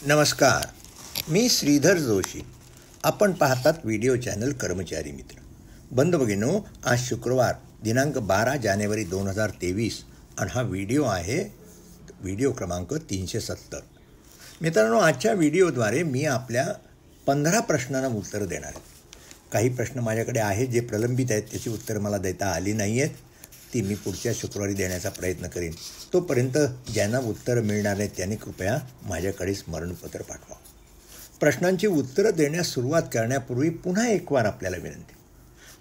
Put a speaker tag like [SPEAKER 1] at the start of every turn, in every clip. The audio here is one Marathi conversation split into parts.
[SPEAKER 1] नमस्कार, मी श्रीधर जोशी. आपण पाहतात व्हिडिओ चॅनल कर्मचारी मित्र. बंधू भगिनींनो, आज शुक्रवार दिनांक 12 जानेवारी 2023 आणि हा व्हिडिओ आहे व्हिडिओ क्रमांक 370. मित्रांनो, आजच्या व्हिडिओद्वारे मी आपल्या 15 प्रश्नांना उत्तरं देणार आहे. काही प्रश्न माझ्याकडे आहेत जे प्रलंबित आहेत, त्याची उत्तरं मला देता आली नाही आहेत. ती मी पुढच्या शुक्रवारी देण्याचा प्रयत्न करीन. तोपर्यंत ज्यांना उत्तरं मिळणार नाहीत त्यांनी कृपया माझ्याकडे स्मरणपत्र पाठवा. प्रश्नांची उत्तरं देण्यास सुरुवात करण्यापूर्वी पुन्हा एक वार आपल्याला विनंती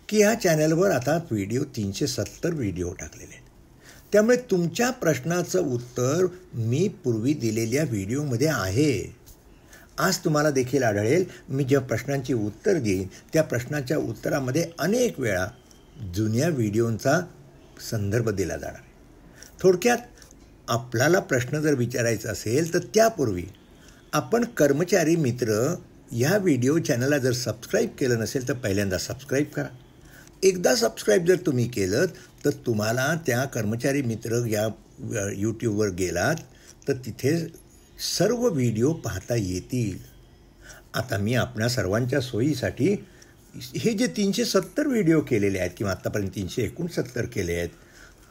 [SPEAKER 1] की ह्या चॅनलवर आता व्हिडिओ 370 व्हिडिओ टाकलेले आहेत. त्यामुळे तुमच्या प्रश्नाचं उत्तर मी पूर्वी दिलेल्या व्हिडिओमध्ये आहे. आज तुम्हाला देखील आढळेल मी ज्या प्रश्नांची उत्तर देईन त्या प्रश्नाच्या उत्तरामध्ये अनेक वेळा जुन्या व्हिडिओंचा संदर्भ दिला जाणार आहे. थोडक्यात आपल्याला प्रश्न जर विचारायचा असेल तर त्यापूर्वी आपण कर्मचारी मित्र या व्हिडिओ चॅनलला जर सबस्क्राईब केलं नसेल तर पहिल्यांदा सबस्क्राईब करा. एकदा सबस्क्राईब जर तुम्ही केलं तर तुम्हाला त्या कर्मचारी मित्र या यूट्यूबवर गेलात तर तिथे सर्व व्हिडिओ पाहता येतील. आता मी आपल्या सर्वांच्या सोयीसाठी हे जे 370 व्हिडिओ केलेले आहेत किंवा आत्तापर्यंत 369 केले आहेत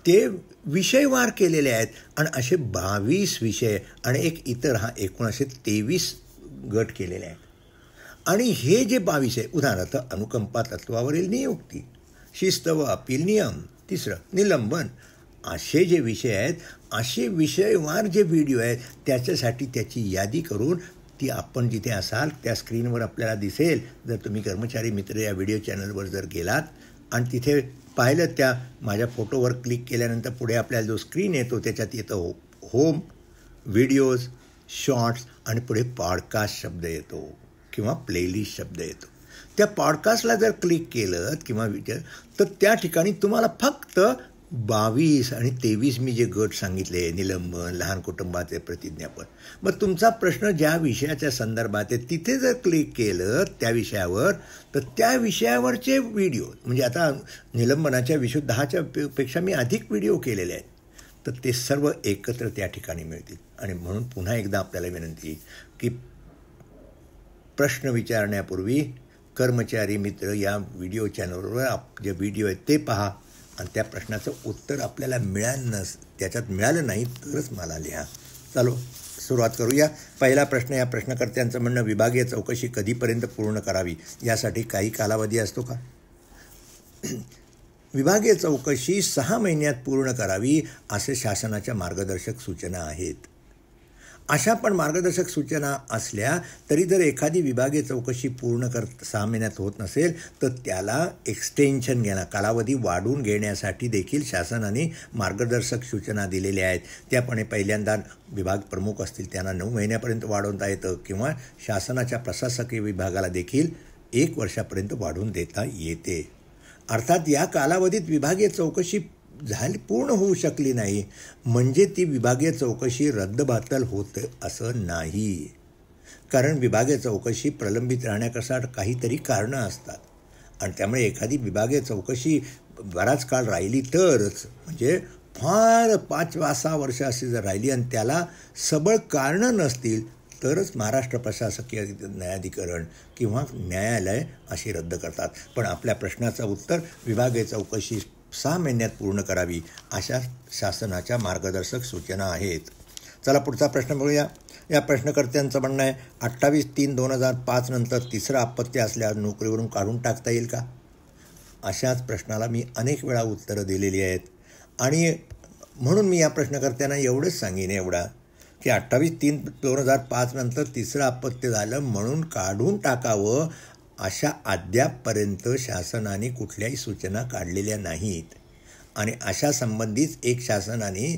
[SPEAKER 1] ते विषयवार केलेले आहेत आणि असे 22 विषय आणि एक इतर हा एकूण असे 23 गट केलेले आहेत. आणि हे जे 22 आहे, उदाहरणार्थ अनुकंपा तत्वावरील नियुक्ती, शिस्त व अपील नियम, तिसरं निलंबन, असे जे विषय आहेत, असे विषयवार जे व्हिडिओ आहेत त्याच्यासाठी त्याची यादी करून ती आपण जिथे असाल त्या स्क्रीनवर आपल्याला दिसेल. जर तुम्ही कर्मचारी मित्र या व्हिडिओ चॅनलवर जर गेलात आणि तिथे पाहिलं त्या माझ्या फोटोवर क्लिक केल्यानंतर पुढे आपल्याला जो स्क्रीन येतो त्याच्यात येतं होम, व्हिडिओज, शॉर्ट्स आणि पुढे पॉडकास्ट शब्द येतो किंवा प्लेलिस्ट शब्द येतो. त्या पॉडकास्टला जर क्लिक केलं किंवा तर त्या ठिकाणी तुम्हाला फक्त 22 आणि 23 मी जे गट सांगितले, निलंबन, लहान कुटुंबाचे प्रतिज्ञापन, मग तुमचा प्रश्न ज्या विषयाच्या संदर्भात आहे तिथे जर क्लिक केलं त्या विषयावर तर त्या विषयावरचे व्हिडिओ, म्हणजे आता निलंबनाच्या विषय 10च्या पेक्षा मी अधिक व्हिडिओ केलेले आहेत, तर ते सर्व एकत्र त्या ठिकाणी मिळतील. आणि म्हणून पुन्हा एकदा आपल्याला विनंती की प्रश्न विचारण्यापूर्वी कर्मचारी मित्र या व्हिडिओ चॅनलवर जे व्हिडिओ आहेत ते पहा आणि त्या प्रश्नाचं उत्तर आपल्याला त्याच्यात मिळालं नाही तरच मला लिहा. चलो सुरुवात करूया. पहिला प्रश्न, या प्रश्नकर्त्यांचं म्हणणं, विभागीय चौकशी कधीपर्यंत पूर्ण करावी, यासाठी काही कालावधी असतो का? विभागीय चौकशी 6 महिन्यात पूर्ण करावी असे शासनाच्या मार्गदर्शक सूचना आहेत. अशा पण मार्गदर्शक सूचना असल्या तरी जर एखादी विभागीय चौकशी पूर्ण 6 महिन्यात होत नसेल तर त्याला एक्सटेन्शन घेणं, कालावधी वाढवून घेण्यासाठी देखील शासनाने मार्गदर्शक सूचना दिलेल्या आहेत. त्यापणे पहिल्यांदा विभाग प्रमुख असतील त्यांना 9 महिन्यापर्यंत वाढवता येतं किंवा शासनाच्या प्रशासकीय विभागाला देखील 1 वर्षापर्यंत वाढवून देता येते. अर्थात या कालावधीत विभागीय चौकशी पूर्ण होऊ शकली नाही म्हणजे ती विभागीय चौकशी रद्दबातल होते असं नाही. कारण विभागीय चौकशी प्रलंबित राहण्याकरता काहीतरी कारणं असतात आणि त्यामुळे एखादी विभागीय चौकशी बराच काळ राहिली तरच, म्हणजे फार 5-6 वर्ष अशी जर राहिली आणि त्याला सबळ कारणं नसतील तरच महाराष्ट्र प्रशासकीय न्यायाधिकरण किंवा न्यायालय अशी रद्द करतात. पण आपल्या प्रश्नाचं उत्तर, विभागीय चौकशी 6 महिन्यात पूर्ण करावी अशा शासनाच्या मार्गदर्शक सूचना आहेत. चला पुढचा प्रश्न बघूया. या प्रश्नकर्त्यांचं म्हणणं आहे, 28/3/2005 नंतर तिसरं अपत्य असल्यावर नोकरीवरून काढून टाकता येईल का? अशाच प्रश्नाला मी अनेक वेळा उत्तरं दिलेली आहेत आणि म्हणून मी या प्रश्नकर्त्यांना एवढंच सांगेन की 28/3/2005 नंतर तिसरं अपत्य झालं म्हणून काढून टाकावं अशा अद्यापपर्यंत शासनाने कुठल्याही सूचना काढलेल्या नाहीत. आणि अशा संबंधीच एक शासनाने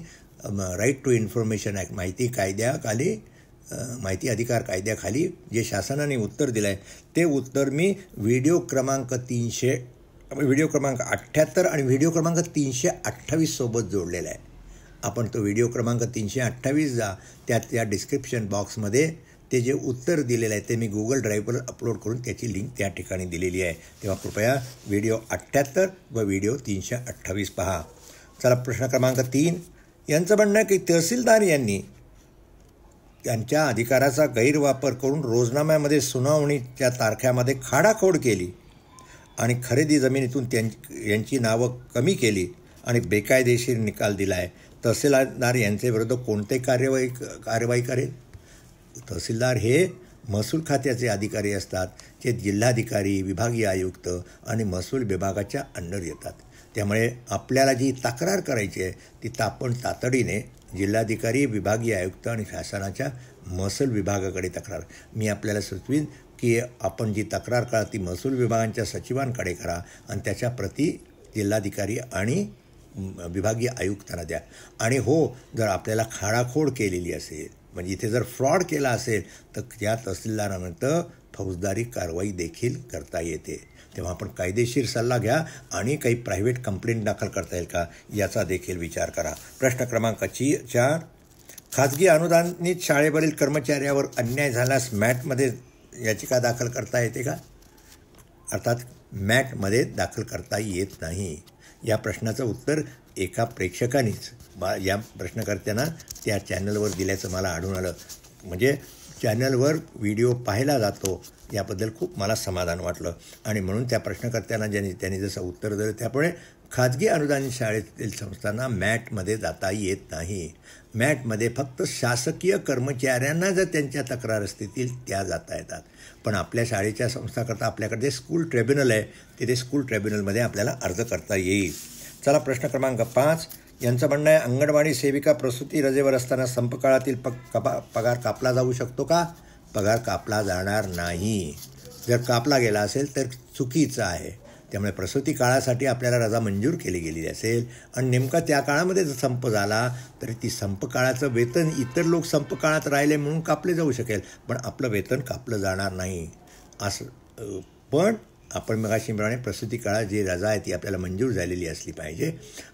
[SPEAKER 1] राईट टू इन्फॉर्मेशन ॲक्ट, माहिती अधिकार कायद्याखाली जे शासनाने उत्तर दिलं आहे ते उत्तर मी व्हिडिओ क्रमांक 78 आणि व्हिडिओ क्रमांक 328 सोबत जोडलेला आहे. आपण तो व्हिडिओ क्रमांक 328 जा, त्यात या डिस्क्रिप्शन बॉक्समध्ये ते जे उत्तर दिलेलं आहे ते मी गुगल ड्राईव्हवर अपलोड करून त्याची लिंक त्या ठिकाणी दिलेली आहे. तेव्हा कृपया व्हिडिओ 78 व व्हिडिओ 328 पहा. चला प्रश्न क्रमांक 3, यांचं म्हणणं आहे की तहसीलदार यांनी त्यांच्या अधिकाराचा गैरवापर करून रोजनाम्यामध्ये सुनावणीच्या तारखामध्ये खाडाखोड केली आणि खरेदी जमिनीतून यांची नावं कमी केली आणि बेकायदेशीर निकाल दिला आहे, तहसीलदार यांचे विरुद्ध कोणते कार्यवाही करेल? तहसीलदार हे महसूल खात्याचे अधिकारी असतात, जे जिल्हाधिकारी, विभागीय आयुक्त आणि महसूल विभागाच्या अंडर येतात. त्यामुळे आपल्याला जी तक्रार करायची आहे ती आपण तातडीने जिल्हाधिकारी, विभागीय आयुक्त आणि शासनाच्या महसूल विभागाकडे तक्रार. मी आपल्याला सुचवीन की आपण जी तक्रार करा ती महसूल विभागांच्या सचिवांकडे करा आणि त्याच्या प्रती जिल्हाधिकारी आणि विभागीय आयुक्तांना द्या. आणि हो, जर आपल्याला खाडाखोड केलेली असेल, म्हणजे इथे जर फ्रॉड केला असेल तर त्या तहसीलदारानंतर फौजदारी कारवाई देखील करता येते. तेव्हा आपण कायदेशीर सल्ला घ्या आणि काही प्रायव्हेट कंप्लेंट दाखल करता येईल का याचा देखील विचार करा. प्रश्न क्रमांक 4, खाजगी अनुदानित शाळेवरील कर्मचाऱ्यावर अन्याय झाल्यास मॅटमध्ये याचिका दाखल करता येते का? अर्थात मॅटमध्ये दाखल करता येत नाही. या प्रश्नाचं उत्तर एका प्रेक्षकानेच या प्रश्नकर्त्यांना त्या चॅनलवर दिल्याचं मला आढळून आलं. म्हणजे चॅनलवर व्हिडिओ पाहिला जातो याबद्दल खूप मला समाधान वाटलं आणि म्हणून त्या प्रश्नकर्त्यांना त्यांनी जसं उत्तर दिलं त्यामुळे खाजगी अनुदानित शाळेतील संस्थांना मॅटमध्ये जाता येत नाही. मॅटमध्ये फक्त शासकीय कर्मचाऱ्यांना जर त्यांच्या तक्रार असतील त्या जाता येतात. पण आपल्या शाळेच्या संस्थाकरता आपल्याकडे स्कूल ट्रिब्युनल आहे, तिथे स्कूल ट्रिब्युनलमध्ये आपल्याला अर्ज करता येईल. चला प्रश्न क्रमांक 5, यांचं म्हणणं आहे अंगणवाडी सेविका प्रसूती रजेवर असताना संपकाळातील पगार कापला जाऊ शकतो का? पगार कापला जाणार नाही. जर कापला गेला असेल तर चुकीचं आहे. त्यामुळे प्रसूती काळासाठी आपल्याला रजा मंजूर केली गेलेली असेल आणि नेमका त्या काळामध्ये जर संप झाला तरी ती संप काळाचं वेतन इतर लोक संप काळात राहिले म्हणून कापले जाऊ शकेल, पण आपलं वेतन कापलं जाणार नाही. असं पण आपण मगाशीप्रमाणे प्रसूती काळात जी रजा आहे ती आपल्याला मंजूर झालेली असली पाहिजे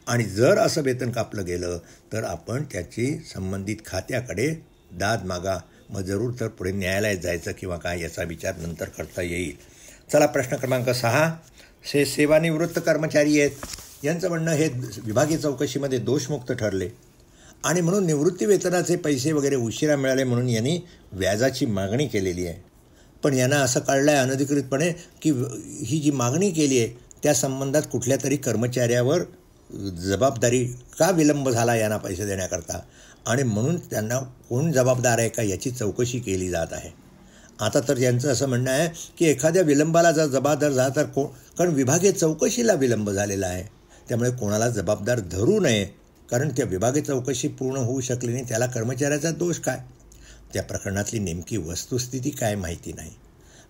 [SPEAKER 1] आणि जर असं वेतन कापलं गेलं तर आपण त्याची संबंधित खात्याकडे दाद मागा. मग जरूर तर पुढे न्यायालयात जायचं किंवा काय याचा विचार नंतर करता येईल. चला प्रश्न क्रमांक 6, सेवानिवृत्त कर्मचारी आहेत, यांचं म्हणणं हे विभागीय चौकशीमध्ये दोषमुक्त ठरले आणि म्हणून निवृत्ती वेतनाचे पैसे वगैरे उशिरा मिळाले म्हणून यांनी व्याजाची मागणी केलेली आहे. पण यांना असं कळलं आहे अनधिकृतपणे की ही जी मागणी केली आहे त्या संबंधात कुठल्या तरी कर्मचाऱ्यावर जबाबदारी का विलंब झाला यांना पैसे देण्याकरता आणि म्हणून त्यांना कोण जबाबदार आहे का याची चौकशी केली जात आहे. आता तर यांचं असं म्हणणं आहे की एखाद्या विलंबाला जर जबाबदार झाला तर कारण विभागीय चौकशीला विलंब झालेला आहे त्यामुळे कोणाला जबाबदार धरू नये, कारण त्या विभागीय चौकशी पूर्ण होऊ शकली नाही त्याला कर्मचाऱ्याचा दोष काय, त्या प्रकरणातली नेमकी वस्तुस्थिती काय माहिती नाही.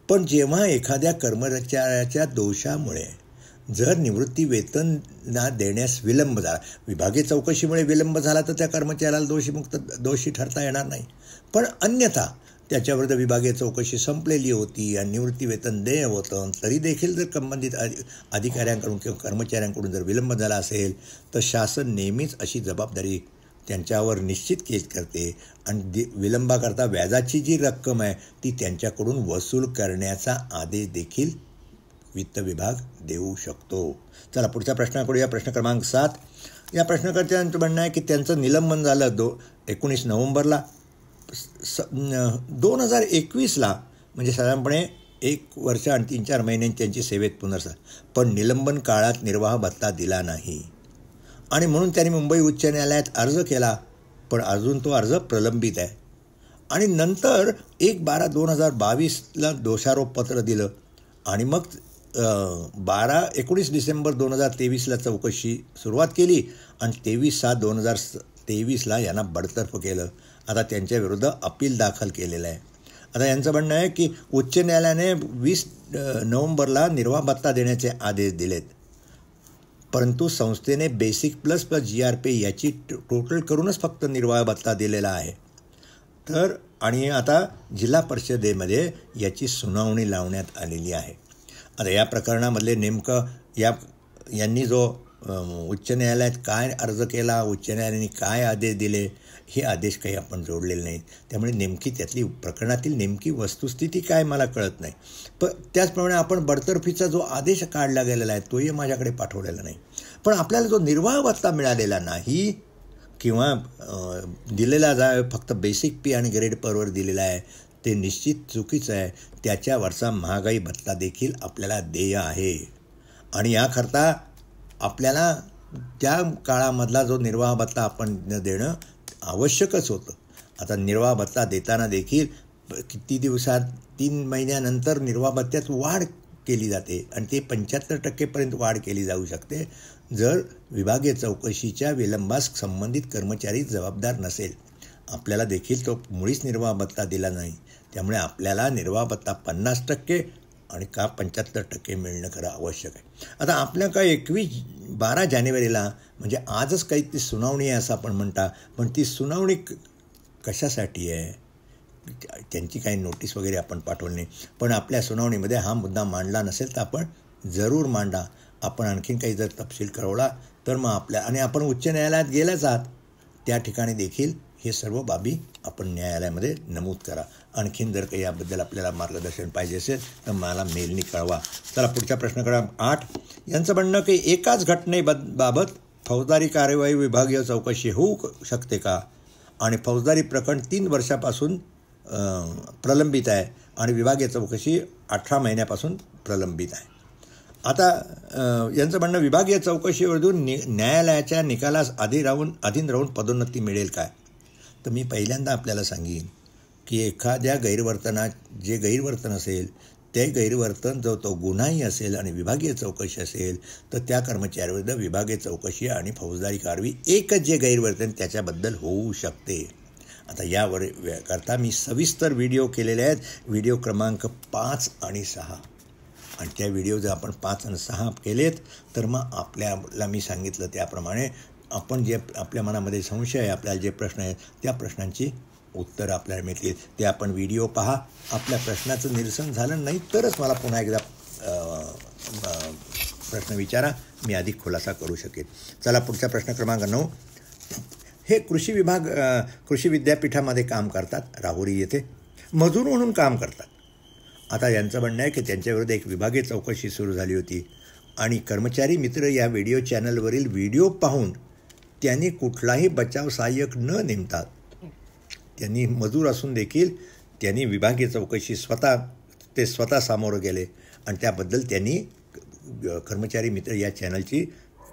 [SPEAKER 1] पण जेव्हा एखाद्या कर्मचाऱ्याच्या दोषामुळे जर निवृत्ती वेतन देण्यास विलंब झाला, विभागीय चौकशीमुळे विलंब झाला तर त्या कर्मचाऱ्याला दोषी ठरता येणार नाही. पण अन्यथा त्याच्याविरुद्ध विभागीय चौकशी संपलेली होती आणि निवृत्ती वेतन देय होतं तरी देखील जर संबंधित अधिकाऱ्यांकडून किंवा कर्मचाऱ्यांकडून जर विलंब झाला असेल तर शासन नेहमीच अशी जबाबदारी त्यांच्यावर निश्चित केस करते आणि विलंबाकरता व्याजाची जी रक्कम आहे ती त्यांच्याकडून वसूल करण्याचा आदेश देखील वित्त विभाग देऊ शकतो. चला पुढच्या प्रश्नाकडे या. प्रश्न क्रमांक 7, या प्रश्नकर्त्यांचं म्हणणं आहे की त्यांचं निलंबन झालं 19 नोव्हेंबरला 2021ला, म्हणजे साधारणपणे 1 वर्ष आणि 3-4 महिन्यांनी त्यांची सेवेत पण निलंबन काळात निर्वाह भत्ता दिला नाही आणि म्हणून त्यांनी मुंबई उच्च न्यायालयात अर्ज केला, पण अजून तो अर्ज प्रलंबित आहे. आणि नंतर 1/12/2022ला दोषारोपपत्र दिलं आणि मग 19 डिसेंबर 2023ला चौकशी सुरुवात केली आणि 23/7/2023ला यांना बडतर्फ केलं. आता त्यांच्याविरुद्ध अपील दाखल केलेलं आहे. आता यांचं म्हणणं आहे की उच्च न्यायालयाने 20 नोव्हेंबरला निर्वाह भत्ता देण्याचे आदेश दिलेत, परंतु संस्थेने बेसिक प्लस GRP याची टोटल करूनच फक्त निर्वाह भत्ता दिलेला आहे. तर आणि आता जिल्हा परिषदेमध्ये याची सुनावणी लावण्यात आलेली आहे. आता या प्रकरणामधले नेमकं यांनी जो उच्च न्यायालयात काय अर्ज केला, उच्च न्यायालयाने काय आदेश दिले, हे आदेश काही आपण जोडलेले नाहीत. त्यामुळे नेमकी त्यातली प्रकरणातील नेमकी वस्तुस्थिती काय मला कळत नाही. पण त्याचप्रमाणे आपण बडतर्फीचा जो आदेश काढला गेलेला आहे तोही माझ्याकडे पाठवलेला नाही. पण आपल्याला जो निर्वाह भत्ता मिळालेला नाही, किंवा दिलेला फक्त बेसिक पे आणि ग्रेड परवर दिलेला आहे ते निश्चित चुकीचं आहे. त्याच्यावरचा महागाई भत्ता देखील आपल्याला देय आहे आणि याकरता आपल्याला त्या काळामधला जो निर्वाह भत्ता आपण देणं आवश्यकच होतं. आता निर्वाह भत्ता देताना देखील किती दिवसात 3 महिन्यानंतर निर्वाह भत्त्यात वाढ केली जाते आणि ते 75% वाढ केली जाऊ शकते जर विभागीय चौकशीच्या विलंबास संबंधित कर्मचारी जबाबदार नसेल. आपल्याला देखील तो मुळीच निर्वाह भत्ता दिला नाही, त्यामुळे आपल्याला निर्वाह भत्ता 50% आणि का 75% मिळणं खरं आवश्यक आहे. आता आपल्या काय 12 जानेवारीला म्हणजे आजच काही ती सुनावणी आहे असं आपण म्हणता, पण ती सुनावणी कशासाठी आहे? त्यांची काही नोटीस वगैरे आपण पाठवली नाही, पण आपल्या सुनावणीमध्ये हा मुद्दा मांडला नसेल तर आपण जरूर मांडा. आपण आणखीन काही जर तपशील कळवला तर मग आणि आपण उच्च न्यायालयात गेल्याच आहात त्या ठिकाणी देखील हे सर्व बाबी आपण न्यायालयामध्ये नमूद करा. आणखीन जर काही याबद्दल आपल्याला मार्गदर्शन पाहिजे असेल तर मला मेलनी कळवा. चला पुढच्या प्रश्न क्रमांक 8. यांचं म्हणणं की एकाच घटनेबाबत फौजदारी कार्यवाही विभागीय चौकशी होऊ शकते का? आणि फौजदारी प्रकरण 3 वर्षापासून प्रलंबित आहे आणि विभागीय चौकशी 18 महिन्यापासून प्रलंबित आहे. आता यांचं म्हणणं विभागीय चौकशीवरून न्यायालयाच्या निकालास अधीन राहून पदोन्नती मिळेल काय? तर मी पहिल्यांदा आपल्याला सांगेन की एखाद्या जे गैरवर्तन असेल ते गैरवर्तन जो तो गुन्हाही असेल आणि विभागीय चौकशी असेल तर त्या कर्मचाऱ्याविरुद्ध विभागीय चौकशी आणि फौजदारी कारवाई एकच जे गैरवर्तन त्याच्याबद्दल होऊ शकते. आता यावर करता मी सविस्तर व्हिडिओ केलेले आहेत, व्हिडिओ क्रमांक 5 आणि 6. आणि त्या व्हिडिओ जर आपण 5 आणि 6 केलेत तर मग आपल्याला मी सांगितलं त्याप्रमाणे आपण जे आपल्या मनामध्ये संशय आहे, आपल्याला जे प्रश्न आहेत त्या प्रश्नांची उत्तरं आपल्याला मिळतील. ते आपण व्हिडिओ पहा. आपल्या प्रश्नाचं निरसन झालं नाही तरच मला पुन्हा एकदा प्रश्न विचारा, मी अधिक खुलासा करू शकेन. चला पुढचा प्रश्न क्रमांक 9. हे कृषी विद्यापीठामध्ये काम करतात, राहुरी येथे मजूर म्हणून काम करतात. आता यांचं म्हणणं आहे की त्यांच्याविरुद्ध एक विभागीय चौकशी सुरू झाली होती आणि कर्मचारी मित्र या व्हिडिओ चॅनलवरील व्हिडिओ पाहून त्यांनी कुठलाही बचाव सहाय्यक न नेमता त्यांनी मजूर असून देखील त्यांनी विभागीय चौकशी स्वतः सामोरं गेले आणि त्याबद्दल त्यांनी कर्मचारी मित्र या चॅनलची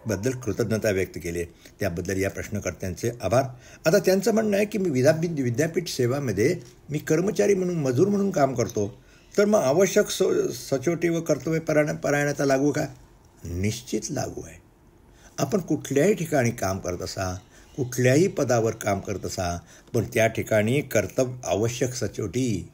[SPEAKER 1] बद्दल कृतज्ञता व्यक्त केली. त्याबद्दल या प्रश्नकर्त्यांचे आभार. आता त्यांचं म्हणणं आहे की मी विद्यापीठ सेवामध्ये मी कर्मचारी म्हणून मजूर म्हणून काम करतो, तर मग आवश्यक सचोटी व कर्तव्यपरायणता लागू का? निश्चित लागू आहे. आपण कुठल्याही ठिकाणी काम करत असा, कुठल्याही पदावर काम करत असा, पण त्या ठिकाणी आवश्यक सचोटी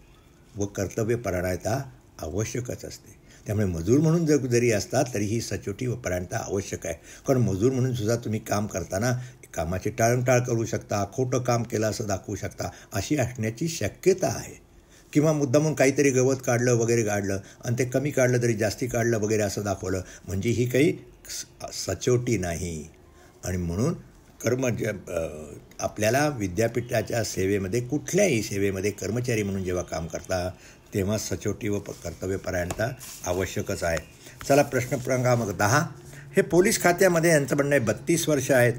[SPEAKER 1] व कर्तव्यपरायणता आवश्यकच असते. त्यामुळे मजूर म्हणून जरी असतात तरी ही सचोटी व परायणता आवश्यक आहे. कारण मजूर म्हणून सुद्धा तुम्ही काम करताना कामाची टाळमटाळ करू शकता, खोटं काम केलं असं दाखवू शकता, अशी असण्याची शक्यता आहे. किंवा मुद्दामून काहीतरी गवत काढलं आणि ते कमी काढलं तरी जास्ती काढलं वगैरे असं दाखवलं म्हणजे ही काही सचोटी नाही. आणि म्हणून आपल्याला विद्यापीठाच्या सेवेमध्ये कुठल्याही सेवेमध्ये कर्मचारी म्हणून जेव्हा काम करता तेव्हा सचोटी व कर्तव्यपरायणता आवश्यकच आहे. चला प्रश्न क्रमांक 10. हे पोलीस खात्यामध्ये यांचं म्हणणं आहे 32 वर्ष आहेत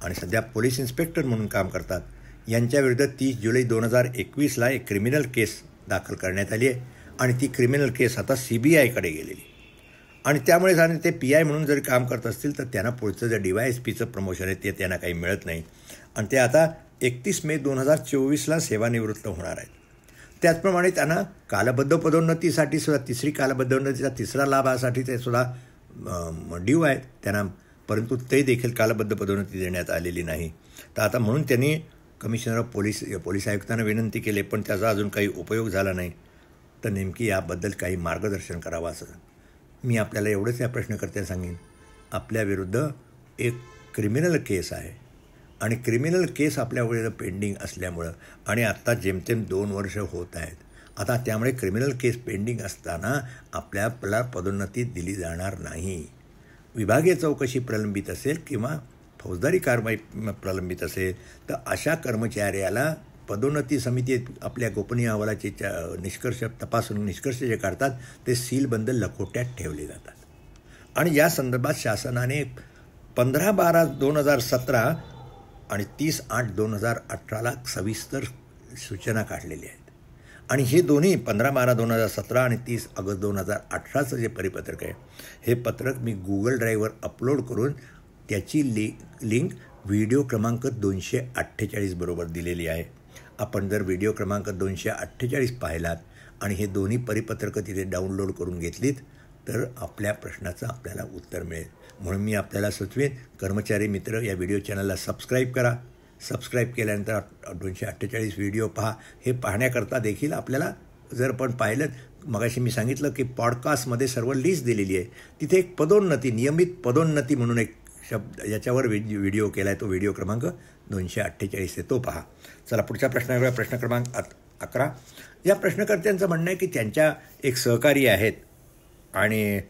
[SPEAKER 1] आणि सध्या पोलीस इन्स्पेक्टर म्हणून काम करतात. यांच्याविरुद्ध 30 जुलै 2021ला एक क्रिमिनल केस दाखल करण्यात आली आहे आणि ती क्रिमिनल केस आता CBIकडे गेलेली आणि त्यामुळे आणि ते PI म्हणून जर काम करत असतील तर त्यांना पुढचं जे DYSPचं प्रमोशन आहे ते त्यांना काही मिळत नाही आणि ते आता 31 मे 2024ला सेवानिवृत्त होणार आहेत. त्याचप्रमाणे त्यांना कालबद्ध पदोन्नतीसाठी सुद्धा तिसरा लाभासाठी ते सुद्धा ड्यू आहेत त्यांना, परंतु ते देखील कालबद्ध पदोन्नती देण्यात आलेली नाही. तर आता म्हणून त्यांनी कमिशनर ऑफ पोलीस आयुक्तांना विनंती केली पण त्याचा अजून काही उपयोग झाला नाही. तर नेमकी याबद्दल काही मार्गदर्शन करावं असं मी आपल्याला एवढंच या प्रश्नकर्त्यांना सांगेन. आपल्याविरुद्ध एक क्रिमिनल केस आहे आणि क्रिमिनल केस आपल्याविरुद्ध पेंडिंग असल्यामुळं आणि आत्ता जेमतेम 2 वर्ष होत आहेत. आता त्यामुळे क्रिमिनल केस पेंडिंग असताना आपल्याला पदोन्नती दिली जाणार नाही. विभागीय चौकशी प्रलंबित असेल किंवा फौजदारी कारवाई प्रलंबित असेल तर अशा कर्मचाऱ्याला पदोन्नती समिती आपल्या गोपनीय अहवालाचे निष्कर्ष जे काढतात ते सीलबंद लखोट्यात ठेवले जातात. आणि या संदर्भात शासनाने 15/12/2017 आणि 30/8/2018ला सविस्तर सूचना काढलेल्या आहेत. आणि हे दोन्ही 15/12/2017 आणि 30 ऑगस्ट 2018चं जे परिपत्रक आहे, हे पत्रक मी गुगल ड्राईव्हवर अपलोड करून त्याची लिंक व्हिडिओ क्रमांक 248 बरोबर दिलेली आहे. आपण जर व्हिडिओ क्रमांक 248 पाहिलात आणि हे दोन्ही परिपत्रकं तिथे डाउनलोड करून घेतलीत तर आपल्या प्रश्नाचं आपल्याला उत्तर मिळेल. म्हणून मी आपल्याला सुचवेन, कर्मचारी मित्र, या व्हिडिओ चॅनलला सबस्क्राईब करा. सबस्क्राईब केल्यानंतर 248 व्हिडिओ पहा. हे पाहण्याकरता देखील आपल्याला जर आपण पाहिलं, मगाशी मी सांगितलं की पॉडकास्टमध्ये सर्व लिस्ट दिलेली आहे. तिथे एक पदोन्नती, नियमित पदोन्नती म्हणून एक शब्द याच्यावर व्हिडिओ केला आहे. तो व्हिडिओ क्रमांक 248 आहे, तो पहा. चला पुढच्या प्रश्नावर, प्रश्न क्रमांक 11. या प्रश्नकर्त्यांचं म्हणणं आहे की त्यांच्या एक सहकारी आहेत आणि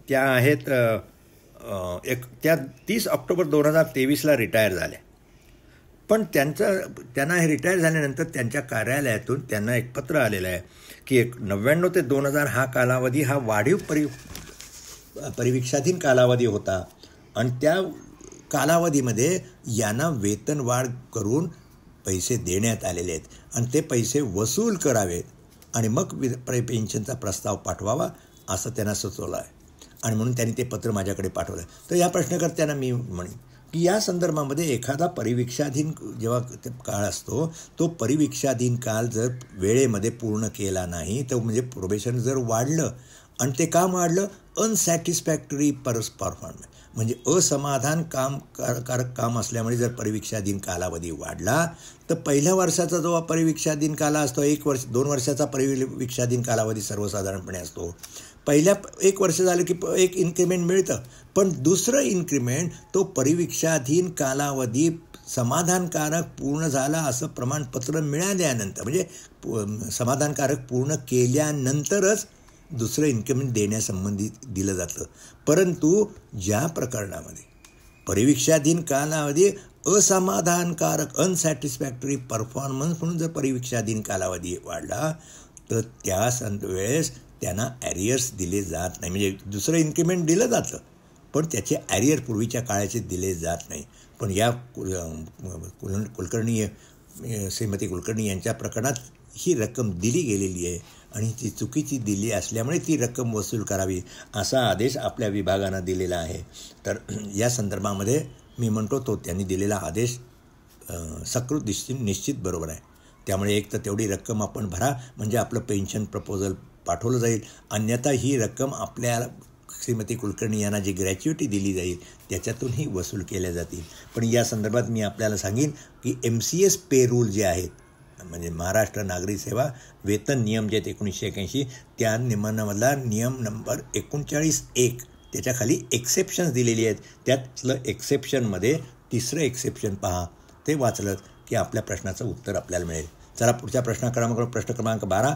[SPEAKER 1] त्या आहेत त्या 30 ऑक्टोबर 2023ला रिटायर झाल्या. पण त्यांना हे रिटायर झाल्यानंतर त्यांच्या कार्यालयातून त्यांना एक पत्र आलेलं आहे की 1999 ते 2000 हा कालावधी हा वाढीव परिवीक्षाधीन कालावधी होता आणि त्या कालावधीमध्ये यांना वेतनवाढ करून पैसे देण्यात आलेले आहेत आणि ते पैसे वसूल करावेत आणि मग पेन्शनचा प्रस्ताव पाठवावा असं त्यांना सुचवलं आहे. आणि म्हणून त्यांनी ते पत्र माझ्याकडे पाठवलं. तर या प्रश्नकर्त्यांना मी म्हणेन की या संदर्भामध्ये एखादा परिवीक्षाधीन जेव्हा काळ असतो, तो परिवीक्षाधीन काळ जर वेळेमध्ये पूर्ण केला नाही तर म्हणजे प्रोबेशन जर वाढलं, आणि ते काम वाढलं अनसॅटिस्फॅक्टरी परफॉर्मन्स, म्हणजे असमाधानकारक काम असल्यामुळे जर परिवीक्षाधीन कालावधी वाढला तर पहिल्या वर्षाचा जो परिवीक्षाधीन काला असतो, 1 वर्ष 2 वर्षाचा परिवीक्षाधीन कालावधी सर्वसाधारणपणे असतो. पहिल्या 1 वर्ष झालं की एक इन्क्रिमेंट मिळतं, पण दुसरं इन्क्रिमेंट तो परिवीक्षाधीन कालावधी समाधानकारक पूर्ण झाला असं प्रमाणपत्र मिळाल्यानंतर, म्हणजे समाधानकारक पूर्ण केल्यानंतरच दुसरं इन्क्रिमेंट देण्यासंबंधी दिलं जातं. परंतु ज्या प्रकरणामध्ये परिवीक्षाधीन कालावधी असमाधानकारक अनसॅटिस्फॅक्टरी परफॉर्मन्स म्हणून जर परिवीक्षाधीन कालावधी वाढला तर त्या वेळेस त्यांना ॲरियर्स दिले जात नाही. म्हणजे दुसरं इन्क्रिमेंट दिलं जातं पण त्याचे ॲरियर पूर्वीच्या काळाचे दिले जात नाही. पण या कुलकर्णी, श्रीमती कुलकर्णी यांच्या प्रकरणात ही रक्कम दिली गेलेली आहे आणि ती चुकीची दिली असल्यामुळे ती रक्कम वसूल करावी असा आदेश आपल्या विभागानं दिलेला आहे. तर या संदर्भामध्ये मी म्हणतो तो त्यांनी दिलेला आदेश सकृत निश्चित बरोबर आहे. त्यामुळे एक तर तेवढी रक्कम आपण भरा म्हणजे आपलं पेन्शन प्रपोजल पाठवलं जाईल, अन्यथा ही रक्कम आपल्या श्रीमती कुलकर्णी यांना जी ग्रॅच्युटी दिली जाईल त्याच्यातूनही वसूल केल्या जातील. पण या संदर्भात मी आपल्याला सांगेन की MCS पे रूल जे आहेत, म्हणजे महाराष्ट्र नागरी सेवा वेतन नियम जे आहेत 1981, त्या नियमांमधला नियम नंबर 39(1) त्याच्याखाली एक्सेप्शन्स दिलेली आहेत. त्यातलं एक्सेप्शनमध्ये 3रं एक्सेप्शन पहा, ते वाचलं की आपल्या प्रश्नाचं उत्तर आपल्याला मिळेल. चला पुढच्या प्रश्न क्रमांक 12.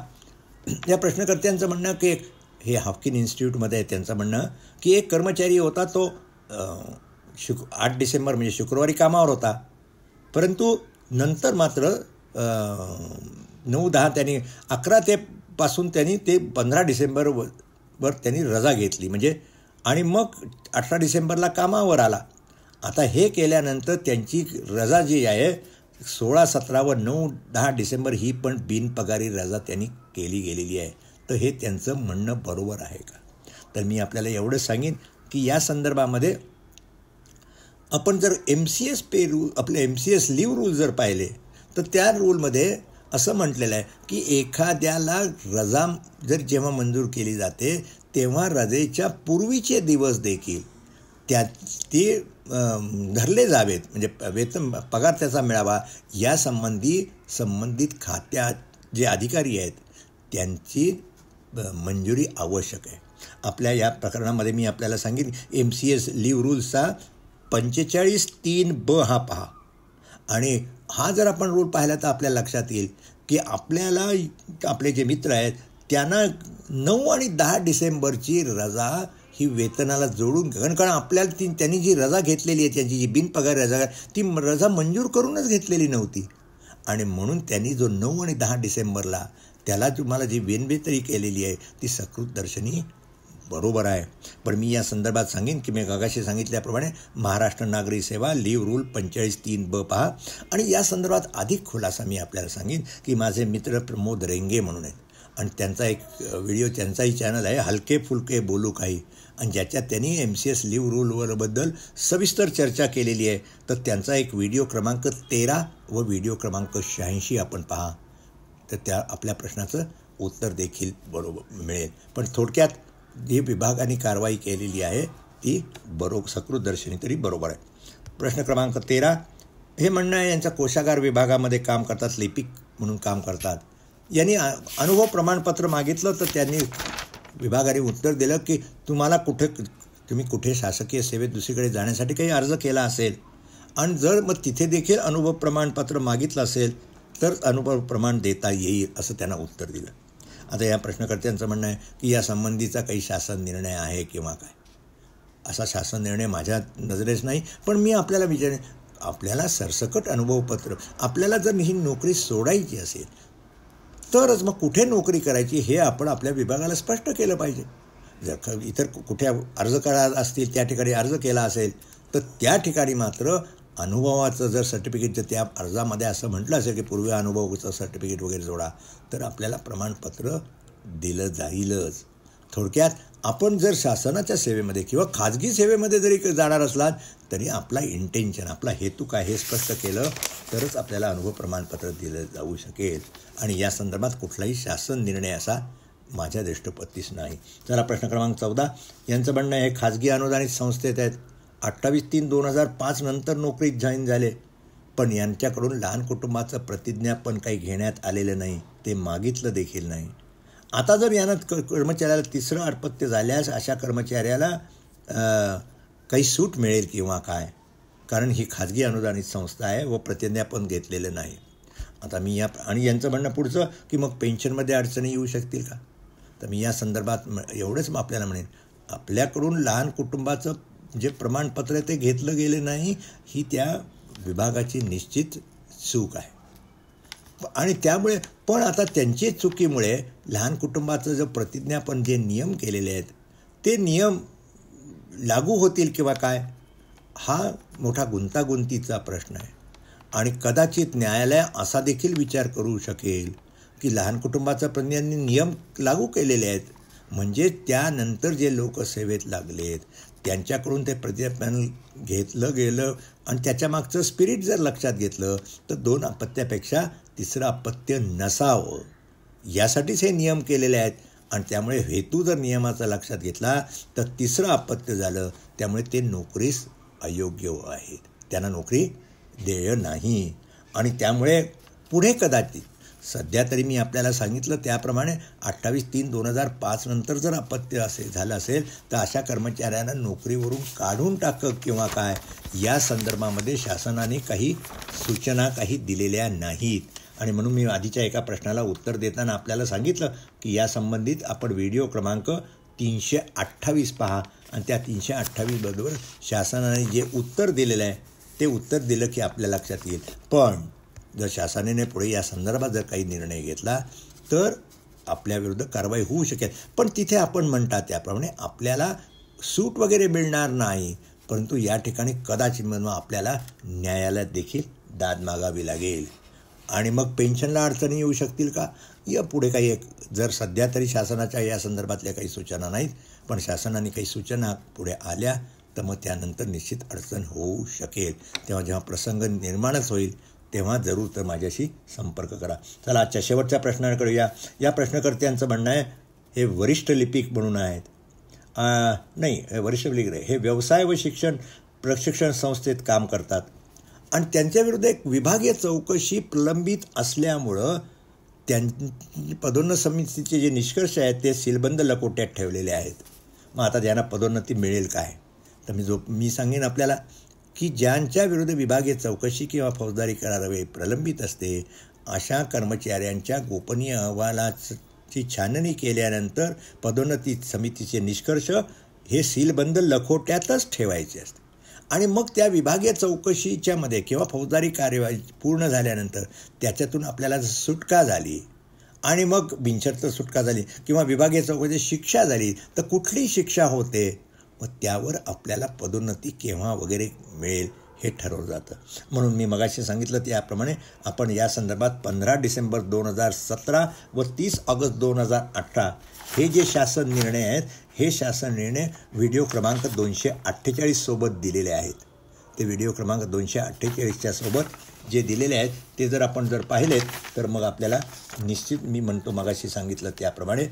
[SPEAKER 1] या प्रश्नकर्त्यांचं म्हणणं की हे हाफकिन इन्स्टिट्यूटमध्ये आहे, त्यांचं म्हणणं की एक कर्मचारी होता, तो 8 डिसेंबर म्हणजे शुक्रवारी कामावर होता, परंतु नंतर मात्र 9-10 त्यांनी 11 ते पासून त्यांनी ते 15 डिसेंबरवर त्यांनी रजा घेतली, म्हणजे आणि मग 18 डिसेंबरला कामावर आला. आता हे केल्यानंतर त्यांची रजा जी आहे 16, 17 व 9-10 डिसेंबर ही पण बिनपगारी रजा त्यांनी केली गेलेली आहे. तर हे त्यांचं म्हणणं बरोबर आहे का? तर मी आपल्याला एवढंच सांगेन की या संदर्भामध्ये आपण जर MCS पे रूल, आपले MCS लीव रूल जर पाहिले तर त्या रूलमध्ये असं म्हटलेलं आहे की एखाद्याला रजा जर जेव्हा मंजूर केली जाते तेव्हा रजेच्या पूर्वीचे दिवस देखील ते धरले जावेत, म्हणजे वेतन पगार त्याचा मिळावा या संबंधित खात्यात जे अधिकारी आहेत त्यांची मंजुरी आवश्यक आहे. आपल्या या प्रकरणामध्ये मी आपल्याला सांगेन MCS लीव रूल्सचा 45(3)(ब) हा पहा, आणि हा जर आपण रूल पाहिला तर आपल्या लक्षात येईल की आपल्याला आपले जे मित्र आहेत त्यांना 9 आणि 10 डिसेंबरची रजा ही वेतनाला जोडून, कारण आपल्याला त्यांनी जी रजा घेतलेली आहे, त्यांची जी बिनपगार रजा, ती रजा मंजूर करूनच घेतलेली नव्हती, आणि म्हणून त्यांनी जो 9 आणि 10 डिसेंबरला त्याला तुम्हाला जी वेनवेतरी केलेली आहे ती सकृत दर्शनी बरोबर आहे. पण मी या संदर्भात सांगेन की मी मगाशी सांगितल्याप्रमाणे महाराष्ट्र नागरी सेवा लीव रूल 45(3)(ब) पहा. आणि या संदर्भात अधिक खुलासा मी आपल्याला सांगेन की माझे मित्र प्रमोद रेंगे म्हणून आहेत आणि त्यांचा एक व्हिडिओ, त्यांचाही चॅनल आहे हलके फुलके बोलू काही, आणि ज्याच्यात त्यांनी MCS लीव रूलबद्दल सविस्तर चर्चा केलेली आहे. तर त्यांचा एक व्हिडिओ क्रमांक 13 व व्हिडिओ क्रमांक 86 आपण पहा. तर त्या आपल्या प्रश्नाचं उत्तर देखील बरोबर मिळेल. पण थोडक्यात जी विभागाने कारवाई केलेली आहे ती सकृतदर्शनी तरी बरोबर आहे. प्रश्न क्रमांक 13 हे म्हणणं आहे यांचा कोशागार विभागामध्ये काम करतात, लिपिक म्हणून काम करतात. यांनी अनुभव प्रमाणपत्र मागितलं तर त्यांनी विभागाने उत्तर दिलं की तुम्ही कुठे शासकीय सेवेत दुसरीकडे जाण्यासाठी काही अर्ज केला असेल आणि जर मग तिथे देखील अनुभव प्रमाणपत्र मागितलं असेल तर अनुभव प्रमाण देता येईल असं त्यांना उत्तर दिलं. आता या प्रश्नकर्त्यांचं म्हणणं आहे की या संबंधीचा काही शासन निर्णय आहे किंवा काय. असा शासन निर्णय माझ्या नजरेस नाही. पण मी आपल्याला विचारेन, आपल्याला सरसकट अनुभवपत्र, आपल्याला जर ही नोकरी सोडायची असेल तरच मग कुठे नोकरी करायची हे आपण आपल्या विभागाला स्पष्ट केलं पाहिजे. जर इतर कुठे अर्ज करा असतील त्या ठिकाणी अर्ज केला असेल तर त्या ठिकाणी मात्र अनुभवाचं जर सर्टिफिकेट जर त्या अर्जामध्ये असं म्हटलं असेल की पूर्वी अनुभवाचं सर्टिफिकेट वगैरे जोडा तर आपल्याला प्रमाणपत्र दिलं जाईलच. थोडक्यात आपण जर शासनाच्या सेवेमध्ये किंवा खाजगी सेवेमध्ये जरी जाणार असलात तरी आपला इंटेन्शन, आपला हेतू काय हे स्पष्ट केलं तरच आपल्याला अनुभव प्रमाणपत्र दिलं जाऊ शकेल. आणि या संदर्भात कुठलाही शासन निर्णय असा माझ्या दृष्टीपत्तीस नाही. चला प्रश्न क्रमांक 14 यांचं म्हणणं आहे खाजगी अनुदानित संस्थेत आहेत, 28/3/2005 नंतर नोकरीत जॉईन झाले, पण यांच्याकडून लहान कुटुंबाचं प्रतिज्ञापन काही घेण्यात आलेलं नाही, ते मागितलं देखील नाही. आता जर यांना कर्मचाऱ्याला तिसरं अपत्य झाल्यास अशा कर्मचाऱ्याला काही सूट मिळेल किंवा काय, कारण ही खाजगी अनुदानित संस्था आहे व प्रतिज्ञापन घेतलेलं नाही. आता मी आणि यांचं म्हणणं पुढचं की मग पेन्शनमध्ये अडचणी येऊ शकतील का. तर मी या संदर्भात एवढंच आपल्याला म्हणेन, आपल्याकडून लहान कुटुंबाचं जे प्रमाणपत्र आहे ते घेतलं गेलं नाही ही त्या विभागाची निश्चित चूक आहे. आणि त्यामुळे पण आता त्यांची चुकीमुळे लहान कुटुंबाचं जो प्रतिज्ञापन जे नियम केलेले आहेत ते नियम लागू होतील किंवा काय, हा मोठा गुंतागुंतीचा प्रश्न आहे. आणि कदाचित न्यायालय असा देखील विचार करू शकेल की लहान कुटुंबाचा प्रतिज्ञांनी नियम लागू केलेले आहेत म्हणजे त्यानंतर जे लोक सेवेत लागलेत त्यांच्याकडून ते प्रतिज्ञापन घेतलं गेलं आणि त्याच्या मागचं स्पिरिट जर लक्षात घेतलं तर 2 अपत्यापेक्षा तिसरं अपत्य नसावं यासाठीच हे नियम केलेले आहेत. आणि त्यामुळे हेतू जर नियमाचा लक्षात घेतला तर तिसरं अपत्य झालं, त्यामुळे ते नोकरीस अयोग्य आहेत, त्यांना नोकरी देय नाही. आणि त्यामुळे पुढे कदाचित सध्या तरी मी आपल्याला सांगितलं त्याप्रमाणे 28/3/2005 नंतर जर अपत्य झालं असेल तर अशा कर्मचाऱ्यांना नोकरीवरून काढून टाकं किंवा काय या संदर्भामध्ये शासनाने काही सूचना काही दिलेल्या नाहीत. आणि म्हणून मी आधीच्या एका प्रश्नाला उत्तर देताना आपल्याला सांगितलं की या संबंधित आपण व्हिडिओ क्रमांक 328 पहा आणि त्या 328 बरोबर शासनाने जे उत्तर दिलेलं आहे ते उत्तर दिलं की आपल्या लक्षात येईल. पण जर शासनाने पुढे या संदर्भात जर काही निर्णय घेतला तर आपल्याविरुद्ध कारवाई होऊ शकेल. पण तिथे आपण म्हणतात त्याप्रमाणे आपल्याला सूट वगैरे मिळणार नाही, परंतु या ठिकाणी कदाचित म्हणून आपल्याला न्यायालयात देखील दाद मागावी लागेल. आणि मग पेन्शनला अडचणी येऊ शकतील का, या पुढे काही जर सध्या तरी शासनाच्या या संदर्भातल्या काही सूचना नाहीत, पण शासनाने काही सूचना पुढे आल्या तर मग त्यानंतर निश्चित अडचण होऊ शकेल. तेव्हा जेव्हा प्रसंग निर्माणच होईल तेव्हा जरूर तर माझ्याशी संपर्क करा. चला आजच्या शेवटच्या प्रश्नाकडे या प्रश्नकर्त्यांचं म्हणणं आहे हे वरिष्ठ लिपिक म्हणून आहेत, नाही वरिष्ठ लिपिक नाही, हे व्यवसाय व शिक्षण प्रशिक्षण संस्थेत काम करतात आणि त्यांच्याविरुद्ध एक विभागीय चौकशी प्रलंबित असल्यामुळं त्यांची पदोन्नत समितीचे जे निष्कर्ष आहेत ते सीलबंद लकोट्यात ठेवलेले आहेत. मग आता ज्यांना पदोन्नती मिळेल काय, तर मी सांगेन आपल्याला की ज्यांच्या विरुद्ध विभागीय चौकशी किंवा फौजदारी करारवाई प्रलंबित असते अशा कर्मचाऱ्यांच्या गोपनीय अहवालाची छाननी केल्यानंतर पदोन्नती समितीचे निष्कर्ष हे सीलबंद लखोट्यातच ठेवायचे असते. आणि मग त्या विभागीय चौकशीच्यामध्ये किंवा फौजदारी कार्यवाही पूर्ण झाल्यानंतर त्याच्यातून आपल्याला सुटका झाली आणि मग बिनशर्त सुटका झाली किंवा विभागीय चौकशी शिक्षा झाली तर कुठली शिक्षा होते, मग त्यावर आपल्याला पदोन्नती केव्हा वगैरे मिळेल हे ठरवलं जातं. म्हणून मी मगाशी सांगितलं त्याप्रमाणे आपण या संदर्भात 15 डिसेंबर 2017 व 30 ऑगस्ट 2018 हे जे शासन निर्णय आहेत, हे शासन निर्णय व्हिडिओ क्रमांक 248 सोबत दिलेले आहेत. ते व्हिडिओ क्रमांक 248च्या सोबत जे दिलेले आहेत ते जर आपण पाहिलेत तर मग आपल्याला निश्चित मी म्हणतो मगाशी सांगितलं त्याप्रमाणे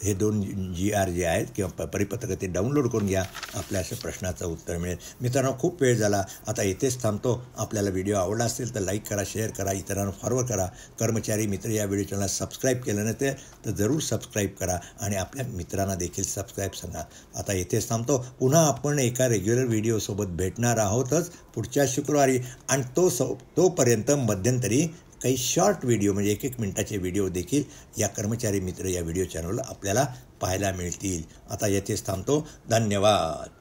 [SPEAKER 1] हे 2 GR जे आहेत किंवा परिपत्रक ते डाउनलोड करून घ्या, आपल्या अशा प्रश्नाचं उत्तर मिळेल. मित्रांनो, खूप वेळ झाला, आता येथेच थांबतो. आपल्याला व्हिडिओ आवडला असेल तर लाईक करा, शेअर करा, इतरांना फॉरवर्ड करा. कर्मचारी मित्र या व्हिडिओ चॅनलला सबस्क्राईब केलं नसेल तर जरूर सबस्क्राईब करा आणि आपल्या मित्रांना देखील सबस्क्राईब सांगा. आता येथेच थांबतो. पुन्हा आपण एका रेग्युलर व्हिडिओसोबत भेटणार आहोतच पुढच्या शुक्रवारी आणि तोपर्यंत मध्यंतरी काही शॉर्ट व्हिडिओ म्हणजे 1-1 मिनिटाचे व्हिडिओ देखील या कर्मचारी मित्र या व्हिडिओ चॅनलला आपल्याला पाहायला मिळतील. आता येथेच थांबतो. धन्यवाद.